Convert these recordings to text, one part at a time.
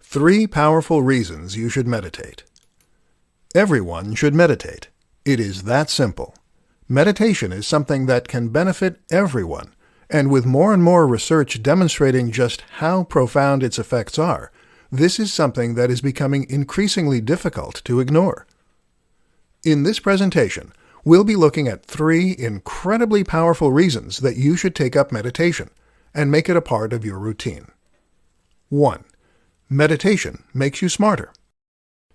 3 powerful reasons you should meditate. Everyone should meditate. It is that simple. Meditation is something that can benefit everyone, and with more and more research demonstrating just how profound its effects are, this is something that is becoming increasingly difficult to ignore. In this presentation, we'll be looking at 3 incredibly powerful reasons that you should take up meditation and make it a part of your routine. 1. Meditation makes you smarter.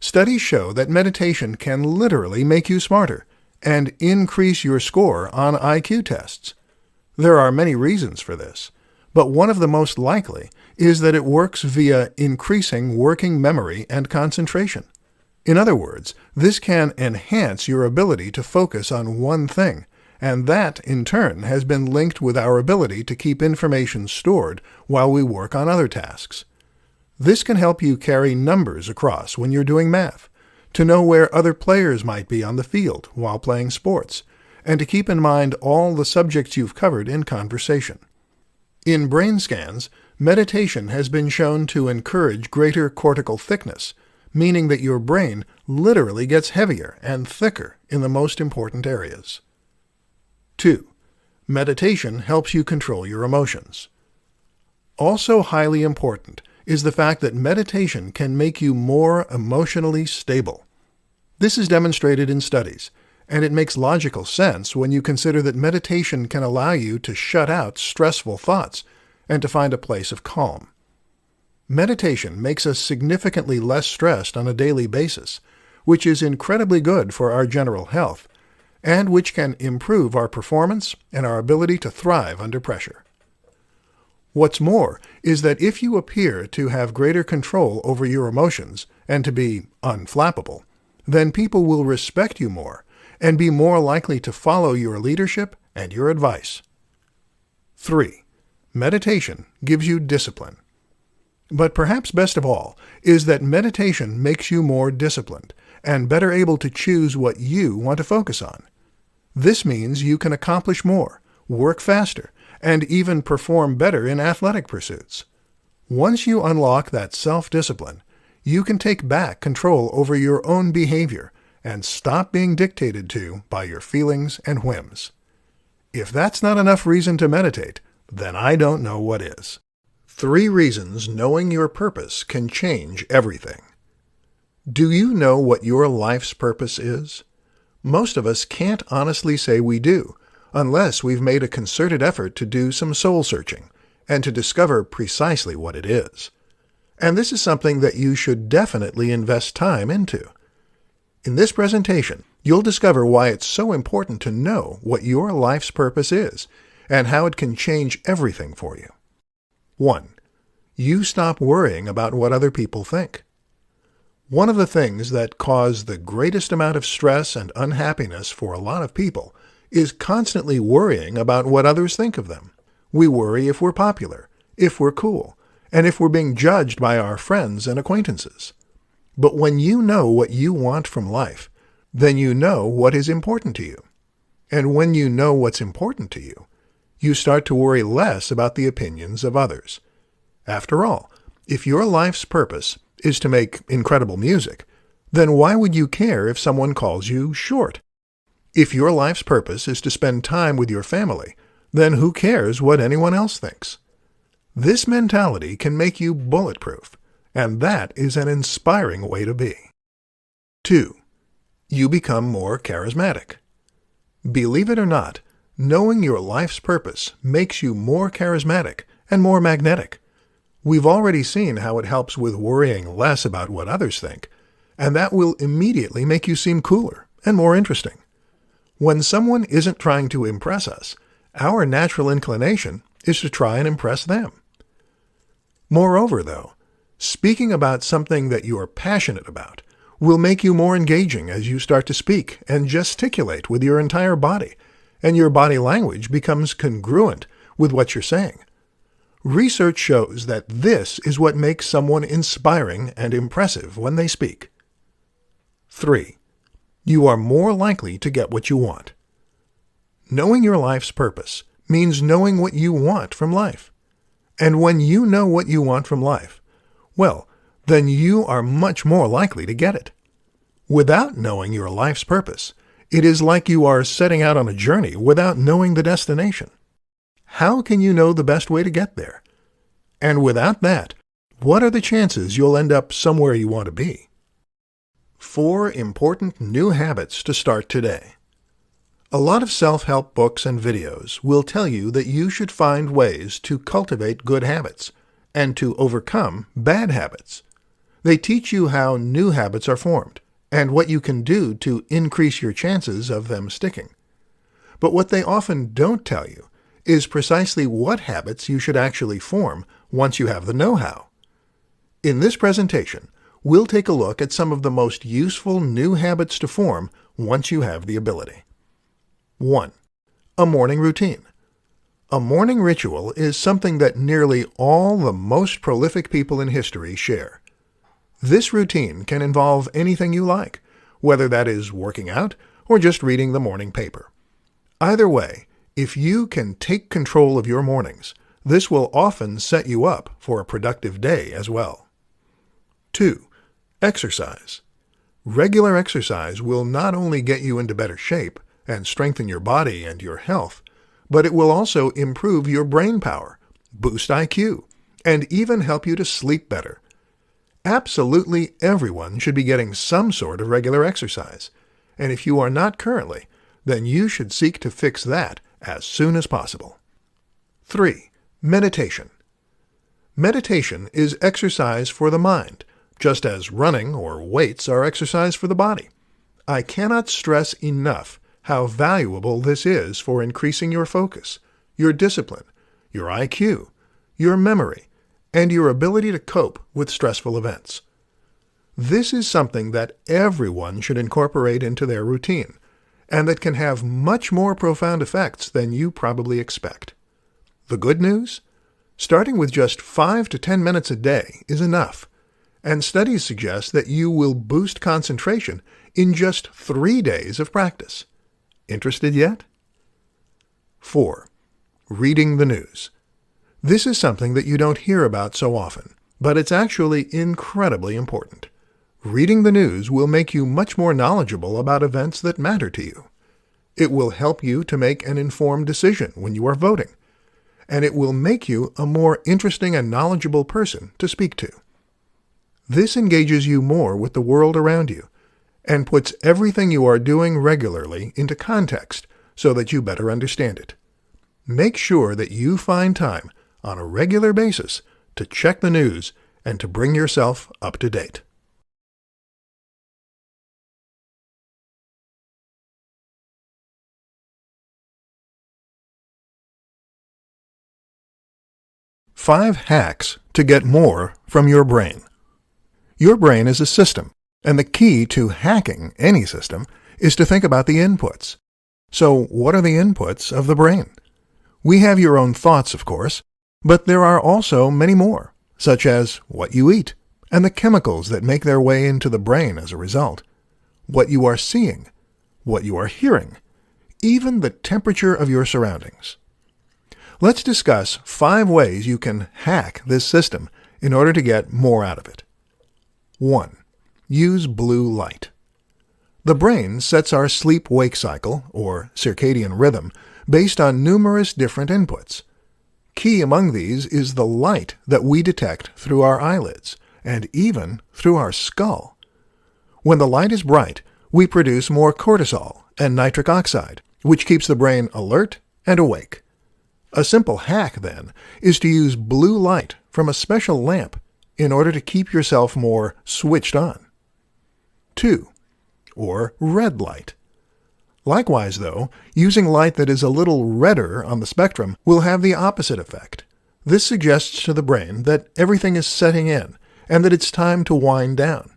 Studies show that meditation can literally make you smarter and increase your score on IQ tests. There are many reasons for this, but one of the most likely is that it works via increasing working memory and concentration. In other words, this can enhance your ability to focus on one thing, and that, in turn, has been linked with our ability to keep information stored while we work on other tasks. This can help you carry numbers across when you're doing math, to know where other players might be on the field while playing sports, and to keep in mind all the subjects you've covered in conversation. In brain scans, meditation has been shown to encourage greater cortical thickness, meaning that your brain literally gets heavier and thicker in the most important areas. 2. Meditation helps you control your emotions. Also highly important is the fact that meditation can make you more emotionally stable. This is demonstrated in studies, and it makes logical sense when you consider that meditation can allow you to shut out stressful thoughts and to find a place of calm. Meditation makes us significantly less stressed on a daily basis, which is incredibly good for our general health, and which can improve our performance and our ability to thrive under pressure. What's more is that if you appear to have greater control over your emotions and to be unflappable, then people will respect you more and be more likely to follow your leadership and your advice. 3. Meditation gives you discipline. But perhaps best of all is that meditation makes you more disciplined and better able to choose what you want to focus on. This means you can accomplish more, work faster, and even perform better in athletic pursuits. Once you unlock that self-discipline, you can take back control over your own behavior and stop being dictated to by your feelings and whims. If that's not enough reason to meditate, then I don't know what is. 3 reasons knowing your purpose can change everything. Do you know what your life's purpose is? Most of us can't honestly say we do, unless we've made a concerted effort to do some soul-searching and to discover precisely what it is. And this is something that you should definitely invest time into. In this presentation, you'll discover why it's so important to know what your life's purpose is and how it can change everything for you. 1. You stop worrying about what other people think. One of the things that cause the greatest amount of stress and unhappiness for a lot of people is constantly worrying about what others think of them. We worry if we're popular, if we're cool, and if we're being judged by our friends and acquaintances. But when you know what you want from life, then you know what is important to you. And when you know what's important to you, you start to worry less about the opinions of others. After all, if your life's purpose is to make incredible music, then why would you care if someone calls you short? If your life's purpose is to spend time with your family, then who cares what anyone else thinks? This mentality can make you bulletproof, and that is an inspiring way to be. 2. You become more charismatic. Believe it or not, knowing your life's purpose makes you more charismatic and more magnetic. We've already seen how it helps with worrying less about what others think, and that will immediately make you seem cooler and more interesting. When someone isn't trying to impress us, our natural inclination is to try and impress them. Moreover, though, speaking about something that you are passionate about will make you more engaging as you start to speak and gesticulate with your entire body, and your body language becomes congruent with what you're saying. Research shows that this is what makes someone inspiring and impressive when they speak. 3. You are more likely to get what you want. Knowing your life's purpose means knowing what you want from life. And when you know what you want from life, well, then you are much more likely to get it. Without knowing your life's purpose, it is like you are setting out on a journey without knowing the destination. How can you know the best way to get there? And without that, what are the chances you'll end up somewhere you want to be? 4 important new habits to start today. A lot of self-help books and videos will tell you that you should find ways to cultivate good habits and to overcome bad habits. They teach you how new habits are formed and what you can do to increase your chances of them sticking. But what they often don't tell you is precisely what habits you should actually form once you have the know-how. In this presentation, we'll take a look at some of the most useful new habits to form once you have the ability. 1. A morning routine. A morning ritual is something that nearly all the most prolific people in history share. This routine can involve anything you like, whether that is working out or just reading the morning paper. Either way, if you can take control of your mornings, this will often set you up for a productive day as well. 2. Exercise. Regular exercise will not only get you into better shape and strengthen your body and your health, but it will also improve your brain power, boost IQ, and even help you to sleep better. Absolutely everyone should be getting some sort of regular exercise, and if you are not currently, then you should seek to fix that as soon as possible. 3. Meditation. Meditation is exercise for the mind, just as running or weights are exercise for the body. I cannot stress enough how valuable this is for increasing your focus, your discipline, your IQ, your memory, and your ability to cope with stressful events. This is something that everyone should incorporate into their routine, and that can have much more profound effects than you probably expect. The good news? Starting with just 5 to 10 minutes a day is enough, and studies suggest that you will boost concentration in just 3 days of practice. Interested yet? 4. Reading the news. This is something that you don't hear about so often, but it's actually incredibly important. Reading the news will make you much more knowledgeable about events that matter to you. It will help you to make an informed decision when you are voting, and it will make you a more interesting and knowledgeable person to speak to. This engages you more with the world around you and puts everything you are doing regularly into context so that you better understand it. Make sure that you find time on a regular basis to check the news and to bring yourself up to date. 5 hacks to get more from your brain. Your brain is a system, and the key to hacking any system is to think about the inputs. So what are the inputs of the brain? We have your own thoughts, of course, but there are also many more, such as what you eat, and the chemicals that make their way into the brain as a result, what you are seeing, what you are hearing, even the temperature of your surroundings. Let's discuss 5 ways you can hack this system in order to get more out of it. 1. Use blue light. The brain sets our sleep-wake cycle, or circadian rhythm, based on numerous different inputs. Key among these is the light that we detect through our eyelids, and even through our skull. When the light is bright, we produce more cortisol and nitric oxide, which keeps the brain alert and awake. A simple hack, then, is to use blue light from a special lamp in order to keep yourself more switched on. 2. Or red light. Likewise, though, using light that is a little redder on the spectrum will have the opposite effect. This suggests to the brain that everything is setting in and that it's time to wind down.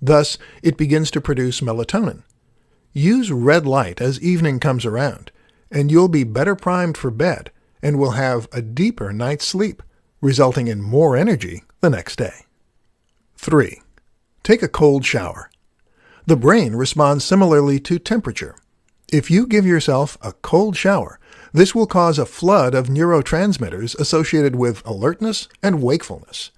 Thus, it begins to produce melatonin. Use red light as evening comes around, and you'll be better primed for bed and will have a deeper night's sleep, resulting in more energy the next day. 3. Take a cold shower. The brain responds similarly to temperature. If you give yourself a cold shower, this will cause a flood of neurotransmitters associated with alertness and wakefulness.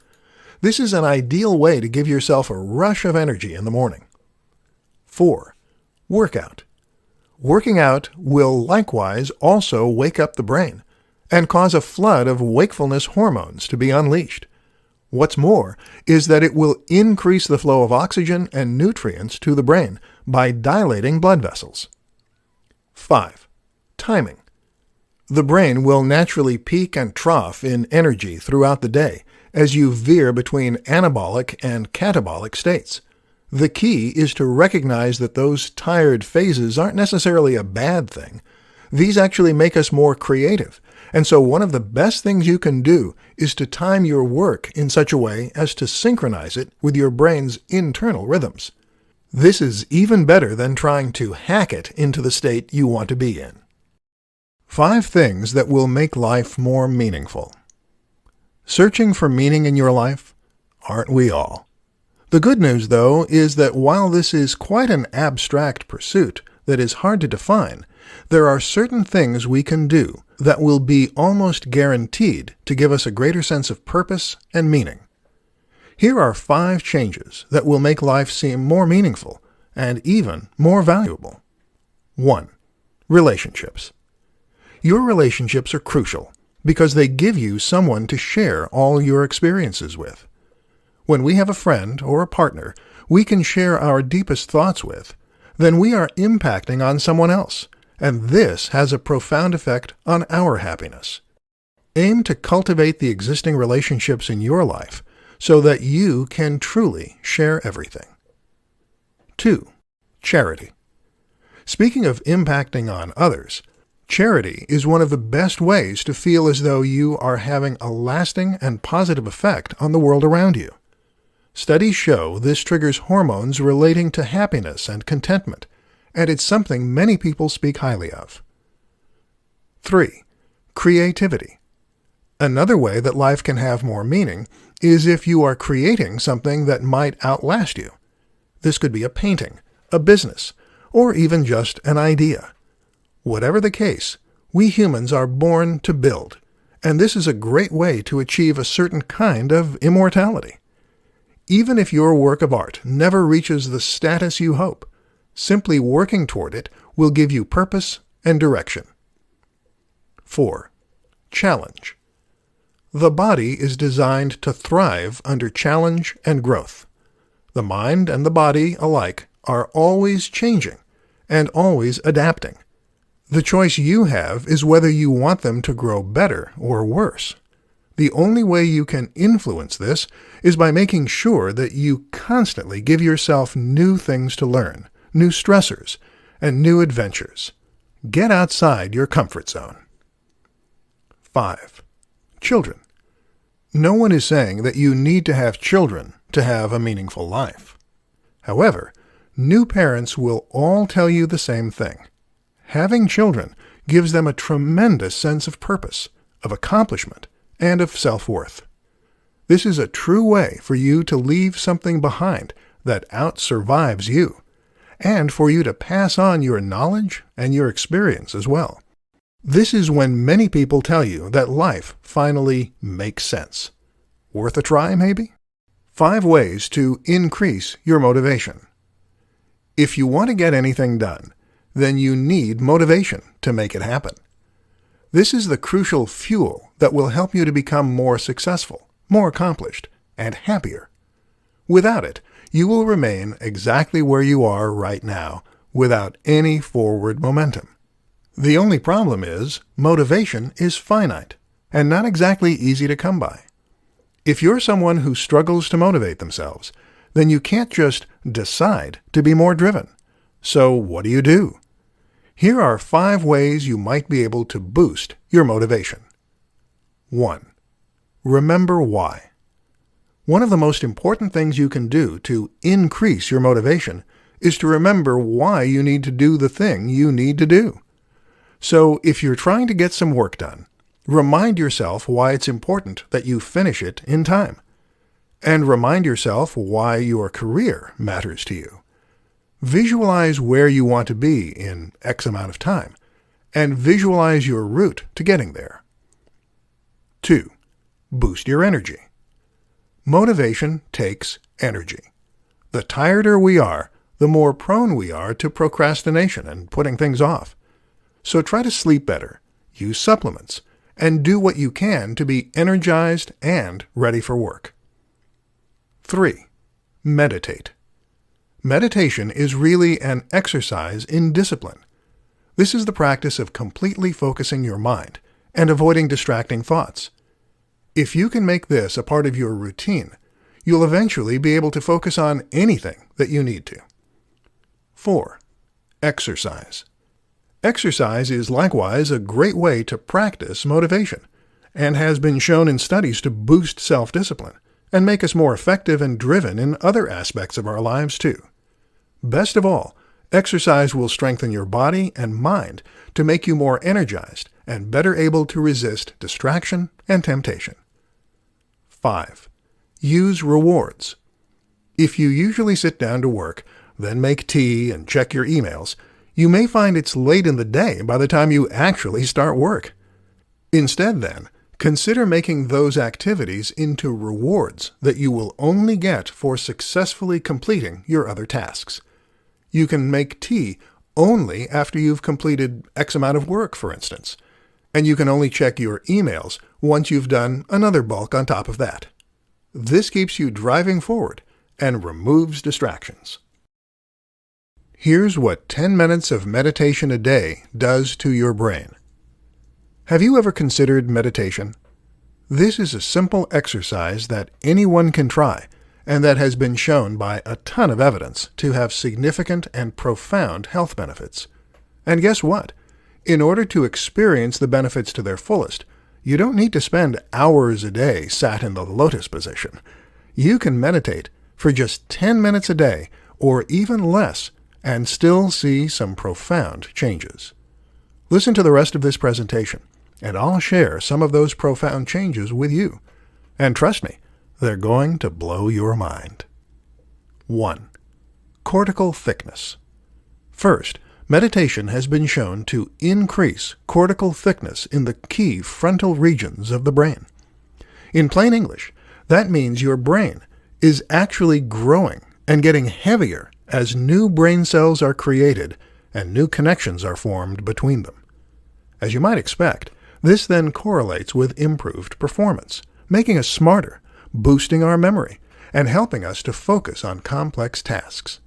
This is an ideal way to give yourself a rush of energy in the morning. 4. Workout. Working out will likewise also wake up the brain and cause a flood of wakefulness hormones to be unleashed. What's more is that it will increase the flow of oxygen and nutrients to the brain by dilating blood vessels. 5. Timing. The brain will naturally peak and trough in energy throughout the day as you veer between anabolic and catabolic states. The key is to recognize that those tired phases aren't necessarily a bad thing. These actually make us more creative, and so one of the best things you can do is to time your work in such a way as to synchronize it with your brain's internal rhythms. This is even better than trying to hack it into the state you want to be in. 5 things that will make life more meaningful. Searching for meaning in your life? Aren't we all? The good news, though, is that while this is quite an abstract pursuit that is hard to define, there are certain things we can do that will be almost guaranteed to give us a greater sense of purpose and meaning. Here are 5 changes that will make life seem more meaningful and even more valuable. 1. Relationships. Your relationships are crucial because they give you someone to share all your experiences with. When we have a friend or a partner we can share our deepest thoughts with, then we are impacting on someone else, and this has a profound effect on our happiness. Aim to cultivate the existing relationships in your life so that you can truly share everything. 2. Charity. Speaking of impacting on others, charity is one of the best ways to feel as though you are having a lasting and positive effect on the world around you. Studies show this triggers hormones relating to happiness and contentment, and it's something many people speak highly of. 3. Creativity. Another way that life can have more meaning is if you are creating something that might outlast you. This could be a painting, a business, or even just an idea. Whatever the case, we humans are born to build, and this is a great way to achieve a certain kind of immortality. Even if your work of art never reaches the status you hope, simply working toward it will give you purpose and direction. 4. Challenge. The body is designed to thrive under challenge and growth. The mind and the body alike are always changing and always adapting. The choice you have is whether you want them to grow better or worse. The only way you can influence this is by making sure that you constantly give yourself new things to learn, new stressors, and new adventures. Get outside your comfort zone. 5. Children. No one is saying that you need to have children to have a meaningful life. However, new parents will all tell you the same thing. Having children gives them a tremendous sense of purpose, of accomplishment, and of self-worth. This is a true way for you to leave something behind that outsurvives you, and for you to pass on your knowledge and your experience as well. This is when many people tell you that life finally makes sense. Worth a try, maybe? 5 ways to increase your motivation. If you want to get anything done, then you need motivation to make it happen. This is the crucial fuel that will help you to become more successful, more accomplished, and happier. Without it, you will remain exactly where you are right now, without any forward momentum. The only problem is, motivation is finite, and not exactly easy to come by. If you're someone who struggles to motivate themselves, then you can't just decide to be more driven. So what do? Here are 5 ways you might be able to boost your motivation. 1. Remember why. One of the most important things you can do to increase your motivation is to remember why you need to do the thing you need to do. So if you're trying to get some work done, remind yourself why it's important that you finish it in time. And remind yourself why your career matters to you. Visualize where you want to be in X amount of time, and visualize your route to getting there. 2. Boost your energy. Motivation takes energy. The tireder we are, the more prone we are to procrastination and putting things off. So try to sleep better, use supplements, and do what you can to be energized and ready for work. 3. Meditate. Meditation is really an exercise in discipline. This is the practice of completely focusing your mind and avoiding distracting thoughts. If you can make this a part of your routine, you'll eventually be able to focus on anything that you need to. 4. Exercise. Exercise is likewise a great way to practice motivation, and has been shown in studies to boost self-discipline and make us more effective and driven in other aspects of our lives too. Best of all, exercise will strengthen your body and mind to make you more energized and better able to resist distraction and temptation. 5. Use rewards. If you usually sit down to work, then make tea and check your emails, you may find it's late in the day by the time you actually start work. Instead, then, consider making those activities into rewards that you will only get for successfully completing your other tasks. You can make tea only after you've completed X amount of work, for instance, and you can only check your emails once you've done another bulk on top of that. This keeps you driving forward and removes distractions. Here's what 10 minutes of meditation a day does to your brain. Have you ever considered meditation? This is a simple exercise that anyone can try, and that has been shown by a ton of evidence to have significant and profound health benefits. And guess what? In order to experience the benefits to their fullest, you don't need to spend hours a day sat in the lotus position. You can meditate for just 10 minutes a day, or even less, and still see some profound changes. Listen to the rest of this presentation, and I'll share some of those profound changes with you. And trust me, they're going to blow your mind. 1. Cortical thickness. First, meditation has been shown to increase cortical thickness in the key frontal regions of the brain. In plain English, that means your brain is actually growing and getting heavier as new brain cells are created and new connections are formed between them. As you might expect, this then correlates with improved performance, making us smarter, boosting our memory, and helping us to focus on complex tasks.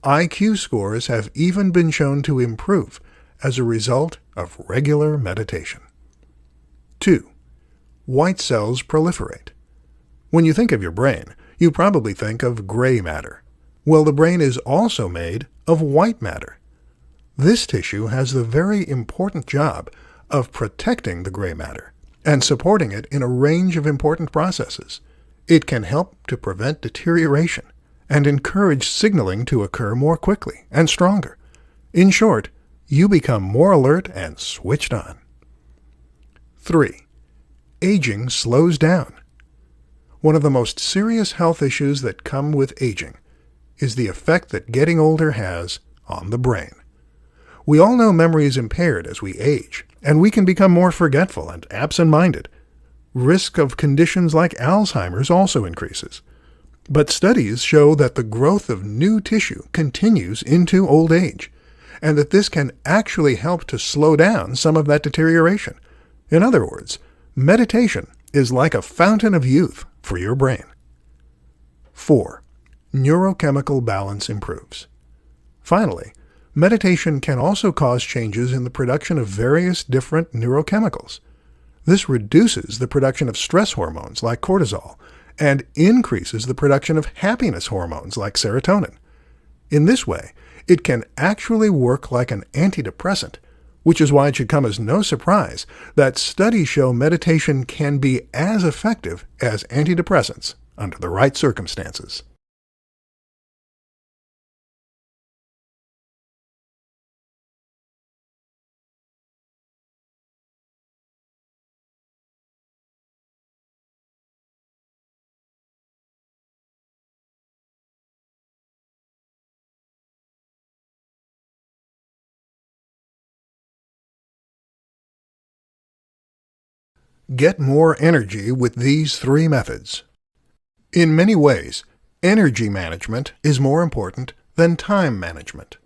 IQ scores have even been shown to improve as a result of regular meditation. 2. White cells proliferate. When you think of your brain, you probably think of gray matter. Well, the brain is also made of white matter. This tissue has the very important job of protecting the gray matter and supporting it in a range of important processes. It can help to prevent deterioration and encourage signaling to occur more quickly and stronger. In short, you become more alert and switched on. 3. Aging slows down. One of the most serious health issues that come with aging is the effect that getting older has on the brain. We all know memory is impaired as we age, and we can become more forgetful and absent-minded. Risk of conditions like Alzheimer's also increases. But studies show that the growth of new tissue continues into old age, and that this can actually help to slow down some of that deterioration. In other words, meditation is like a fountain of youth for your brain. 4. Neurochemical balance improves. Finally, meditation can also cause changes in the production of various different neurochemicals. This reduces the production of stress hormones like cortisol and increases the production of happiness hormones like serotonin. In this way, it can actually work like an antidepressant, which is why it should come as no surprise that studies show meditation can be as effective as antidepressants under the right circumstances. Get more energy with these 3 methods. In many ways, energy management is more important than time management.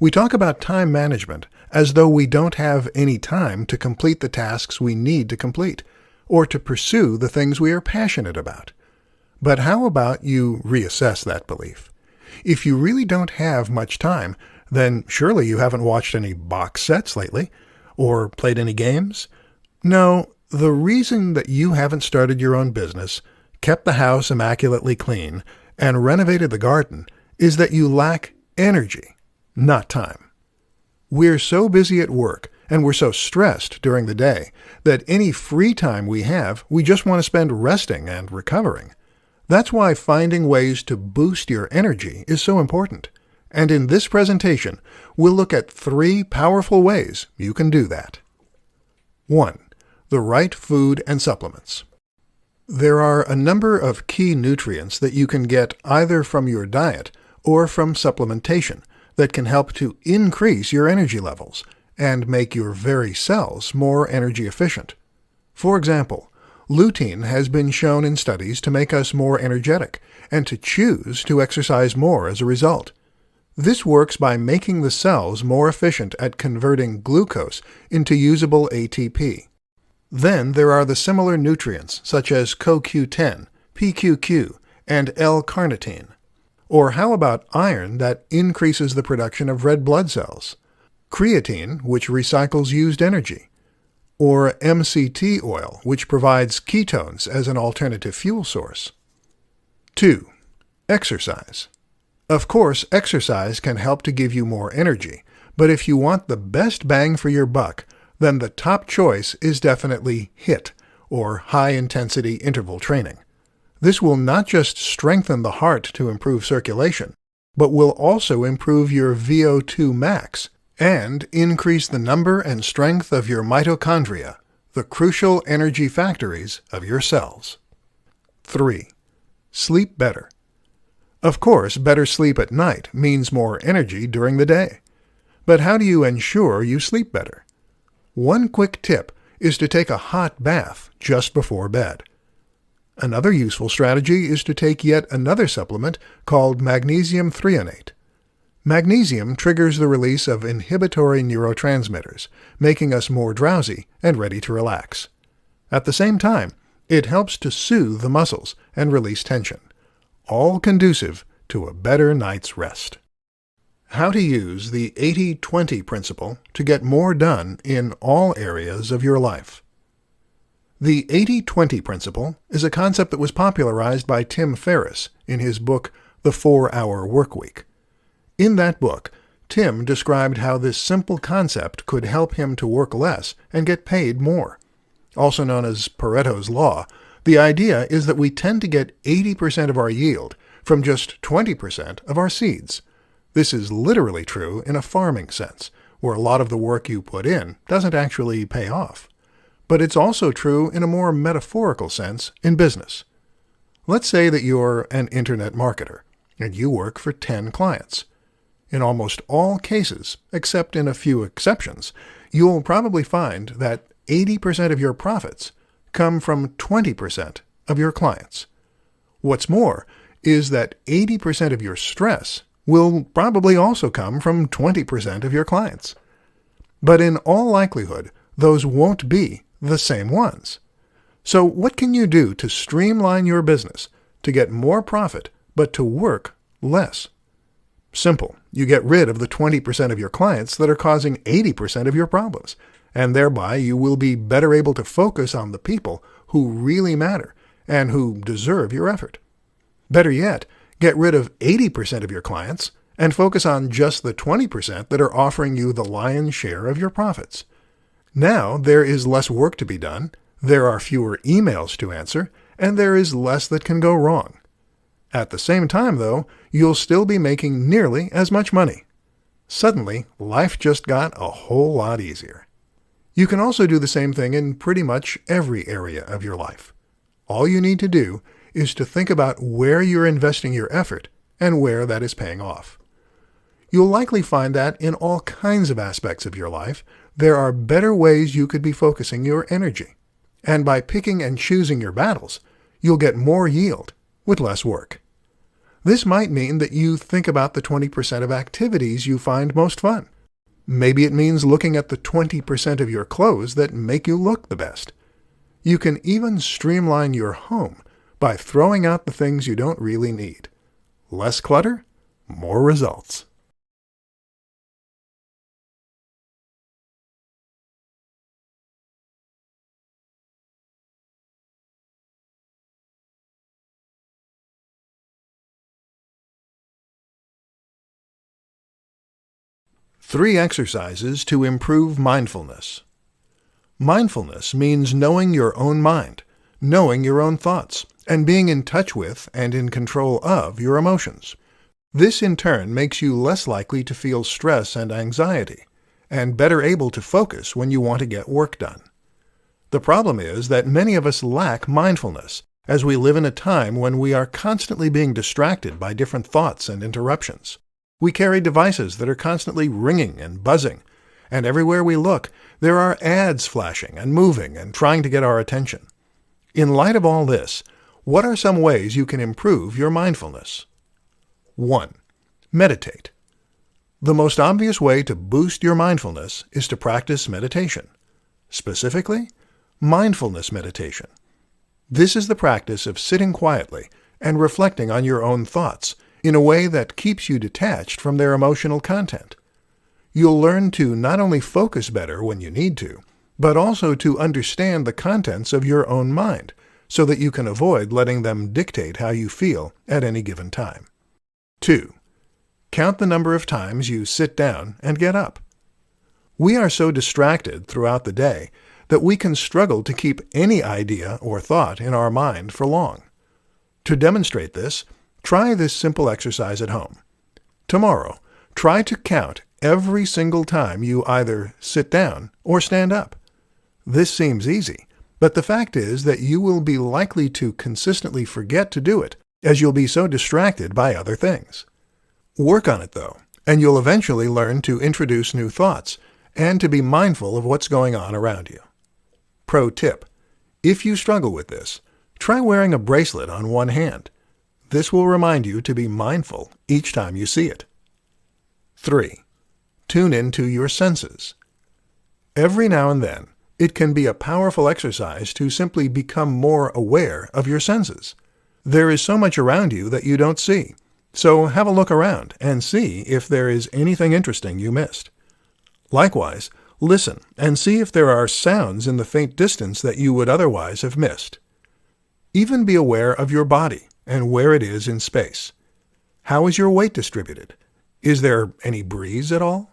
We talk about time management as though we don't have any time to complete the tasks we need to complete, or to pursue the things we are passionate about. But how about you reassess that belief? If you really don't have much time, then surely you haven't watched any box sets lately, or played any games? No, the reason that you haven't started your own business, kept the house immaculately clean, and renovated the garden is that you lack energy, not time. We're so busy at work, and we're so stressed during the day, that any free time we have, we just want to spend resting and recovering. That's why finding ways to boost your energy is so important. And in this presentation, we'll look at 3 powerful ways you can do that. 1. The right food and supplements. There are a number of key nutrients that you can get either from your diet or from supplementation that can help to increase your energy levels and make your very cells more energy efficient. For example, lutein has been shown in studies to make us more energetic and to choose to exercise more as a result. This works by making the cells more efficient at converting glucose into usable ATP. Then there are the similar nutrients such as CoQ10, PQQ, and L-carnitine. Or how about iron that increases the production of red blood cells? Creatine, which recycles used energy. Or MCT oil, which provides ketones as an alternative fuel source. 2. Exercise. Of course, exercise can help to give you more energy, but if you want the best bang for your buck, then the top choice is definitely HIIT, or high-intensity interval training. This will not just strengthen the heart to improve circulation, but will also improve your VO2 max and increase the number and strength of your mitochondria, the crucial energy factories of your cells. 3. Sleep better. Of course, better sleep at night means more energy during the day. But how do you ensure you sleep better? One quick tip is to take a hot bath just before bed. Another useful strategy is to take yet another supplement called magnesium threonate. Magnesium triggers the release of inhibitory neurotransmitters, making us more drowsy and ready to relax. At the same time, it helps to soothe the muscles and release tension, all conducive to a better night's rest. How to use the 80-20 principle to get more done in all areas of your life. The 80-20 principle is a concept that was popularized by Tim Ferriss in his book, The 4-Hour Workweek. In that book, Tim described how this simple concept could help him to work less and get paid more. Also known as Pareto's Law, the idea is that we tend to get 80% of our yield from just 20% of our seeds. This is literally true in a farming sense, where a lot of the work you put in doesn't actually pay off. But it's also true in a more metaphorical sense in business. Let's say that you're an internet marketer, and you work for 10 clients. In almost all cases, except in a few exceptions, you'll probably find that 80% of your profits come from 20% of your clients. What's more is that 80% of your stress will probably also come from 20% of your clients. But in all likelihood, those won't be the same ones. So what can you do to streamline your business, to get more profit, but to work less? Simple. You get rid of the 20% of your clients that are causing 80% of your problems, and thereby you will be better able to focus on the people who really matter and who deserve your effort. Better yet, get rid of 80% of your clients and focus on just the 20% that are offering you the lion's share of your profits. Now there is less work to be done, there are fewer emails to answer, and there is less that can go wrong. At the same time, though, you'll still be making nearly as much money. Suddenly, life just got a whole lot easier. You can also do the same thing in pretty much every area of your life. All you need to do is to think about where you're investing your effort and where that is paying off. You'll likely find that in all kinds of aspects of your life, there are better ways you could be focusing your energy. And by picking and choosing your battles, you'll get more yield, with less work. This might mean that you think about the 20% of activities you find most fun. Maybe it means looking at the 20% of your clothes that make you look the best. You can even streamline your home by throwing out the things you don't really need. Less clutter, more results. Three exercises to improve mindfulness. Mindfulness means knowing your own mind, knowing your own thoughts, and being in touch with and in control of your emotions. This in turn makes you less likely to feel stress and anxiety, and better able to focus when you want to get work done. The problem is that many of us lack mindfulness, as we live in a time when we are constantly being distracted by different thoughts and interruptions. We carry devices that are constantly ringing and buzzing, and everywhere we look, there are ads flashing and moving and trying to get our attention. In light of all this, what are some ways you can improve your mindfulness? 1. Meditate. The most obvious way to boost your mindfulness is to practice meditation. Specifically, mindfulness meditation. This is the practice of sitting quietly and reflecting on your own thoughts in a way that keeps you detached from their emotional content. You'll learn to not only focus better when you need to, but also to understand the contents of your own mind, so that you can avoid letting them dictate how you feel at any given time. 2. Count the number of times you sit down and get up. We are so distracted throughout the day that we can struggle to keep any idea or thought in our mind for long. To demonstrate this, try this simple exercise at home. Tomorrow, try to count every single time you either sit down or stand up. This seems easy, but the fact is that you will be likely to consistently forget to do it, as you'll be so distracted by other things. Work on it, though, and you'll eventually learn to introduce new thoughts and to be mindful of what's going on around you. Pro tip: if you struggle with this, try wearing a bracelet on one hand. This will remind you to be mindful each time you see it. 3. Tune into your senses. Every now and then, it can be a powerful exercise to simply become more aware of your senses. There is so much around you that you don't see, so have a look around and see if there is anything interesting you missed. Likewise, listen and see if there are sounds in the faint distance that you would otherwise have missed. Even be aware of your body and where it is in space. How is your weight distributed? Is there any breeze at all?